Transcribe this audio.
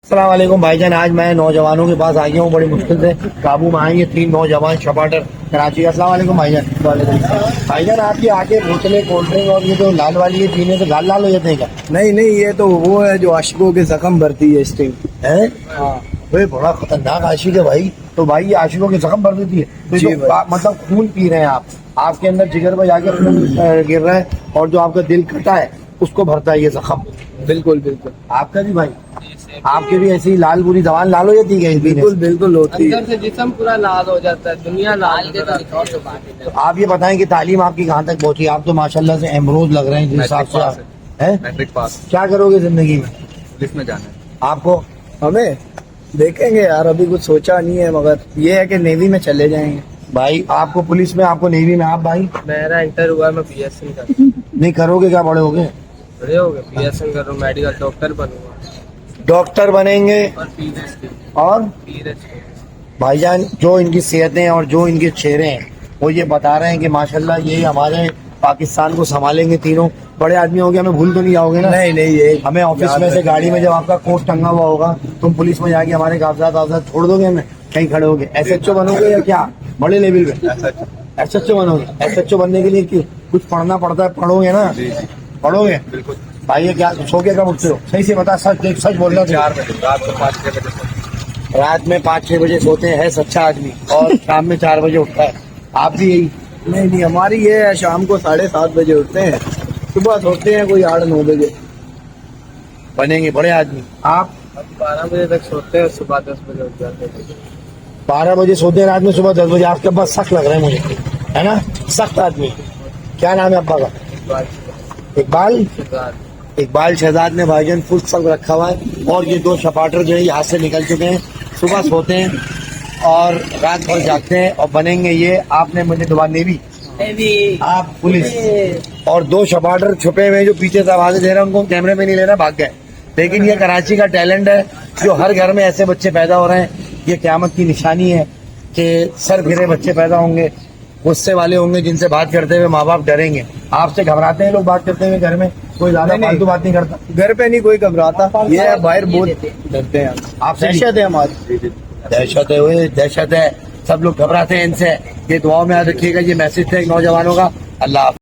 السلام علیکم بھائی جان، آج میں نوجوانوں کے پاس آئی ہوں، بڑی مشکل سے قابو میں آئیں گے 3 نوجوان شپاٹر کراچی۔ السلام علیکم بھائی جان۔ بھائی جان، آپ کی آگے بوتلیں کولڈ ڈرنک اور یہ جو لال والی ہے پینے سے گال لال ہو جاتے ہیں کیا؟ نہیں، یہ تو وہ ہے جو عاشقوں کے زخم بھرتی ہے اس ٹائم۔ ہے بڑا خطرناک عاشق ہے بھائی۔ تو بھائی یہ عاشقوں کے زخم بھر دیتی ہے تو جی جو بھائی۔ مطلب خون پی رہے ہیں آپ کے اندر جگر میں جا کے خون گر رہا ہے، اور جو آپ کا دل کٹا ہے اس کو بھرتا ہے یہ زخم۔ بالکل آپ کا بھی بھائی، آپ کے بھی ایسی لال بری زبان لال ہو جاتی ہے؟ بالکل ہوتی ہے۔ اندر سے جسم پورا لال ہو جاتا ہے، دنیا لال ہو جاتی ہے۔ تو آپ یہ بتائیں کہ تعلیم آپ کی کہاں تک پہنچی؟ آپ تو ماشاءاللہ سے امروز لگ رہے ہیں جس حساب سے ہیں۔ میٹرک پاس، کیا کرو گے زندگی میں؟ پولیس میں جانا ہے۔ آپ کو ہمیں دیکھیں گے یار، ابھی کچھ سوچا نہیں ہے، مگر یہ ہے کہ نیوی میں چلے جائیں گے۔ بھائی آپ کو پولیس میں، آپ کو نیوی میں، آپ بھائی میرا انٹر ہوا ہے، میں بی ایس سی کر نہیں کرو گے؟ کیا بڑے ہو گئے؟ بڑے ہو گئے، بی ایس سی کروں، میڈیکل ڈاکٹر بنوں گا ڈاکٹر بنیں گے؟ اور پی ایچ ڈی اور پی ایچ ڈی۔ بھائی جان جو ان کی صحتیں اور جو ان کے چہرے ہیں وہ یہ بتا رہے ہیں کہ ماشاءاللہ یہ ہمارے پاکستان کو سنبھالیں گے تینوں۔ بڑے آدمی ہو گئے، ہمیں بھول تو نہیں جاؤ گے نا؟ نہیں، یہ ہمیں آفس میں سے گاڑی میں جب آپ کا کوٹ ٹنگا ہوا ہوگا تم پولیس میں جا کے ہمارے کاغذات چھوڑ دو گے، ہمیں کہیں کھڑے ہو گے؟ ایس ایچ او بنو گے یا کیا بڑے لیول پہ؟ ایس ایچ او بنو گے؟ ایس ایچ او بننے کے لیے کچھ پڑھنا پڑتا ہے، پڑھو گے نا؟ پڑھو گے؟ بالکل۔ بھائی یہ کیا سو کے کب اٹھتے ہو؟ صحیح سے بتا، سچ بولنا۔ 4 بجے رات کو 5-6 بجے سوتے رات میں 5-6 بجے سوتے ہیں سچا آدمی، اور شام میں 4 بجے اٹھتا ہے۔ آپ بھی یہی؟ نہیں، ہماری یہ ہے شام کو 7:30 بجے اٹھتے ہیں، صبح سوتے ہیں کوئی 8-9 بجے۔ بنیں گے بڑے آدمی۔ آپ 12 بجے تک سوتے ہیں، صبح 10 بجے اٹھ جاتے ہیں۔ 12 بجے سوتے ہیں، رات میں صبح 10 بجے۔ آپ کے پاس سخت لگ رہے ہیں مجھے، ہے نا؟ سخت آدمی۔ کیا نام ہے ابا کا؟ اقبال؟ اقبال شہزاد نے بھائی جان فل سب رکھا ہوا ہے، اور یہ 2 شپاٹر جو ہے یہاں سے نکل چکے ہیں، صبح سوتے ہیں اور رات بھر جاگتے ہیں، اور بنیں گے یہ۔ آپ نے مجھے دوبارہ نیوی، آپ پولیس، اور 2 شپاٹر چھپے ہوئے جو پیچھے سے آوازیں دے رہے ہیں ان کو کیمرے میں نہیں لے رہا، بھاگ گئے۔ لیکن یہ کراچی کا ٹیلنٹ ہے، جو ہر گھر میں ایسے بچے پیدا ہو رہے ہیں۔ یہ قیامت کی نشانی ہے کہ سر پھرے بچے پیدا ہوں گے، غصے والے ہوں گے، جن سے بات کرتے ہوئے ماں باپ ڈریں گے۔ آپ سے گھبراتے ہیں لوگ بات کرتے ہوئے گھر میں؟ کوئی زیادہ فالتو بات نہیں کرتا؟ گھر پہ نہیں کوئی گھبراتا، یہ ہے باہر بہت ڈرتے ہیں، آپ سے دہشت ہے ہماری۔ دہشت ہے، سب لوگ گھبراتے ہیں ان سے۔ یہ دعاؤں میں یاد رکھیے گا، یہ میسج تھا ایک نوجوانوں کا۔ اللہ حافظ۔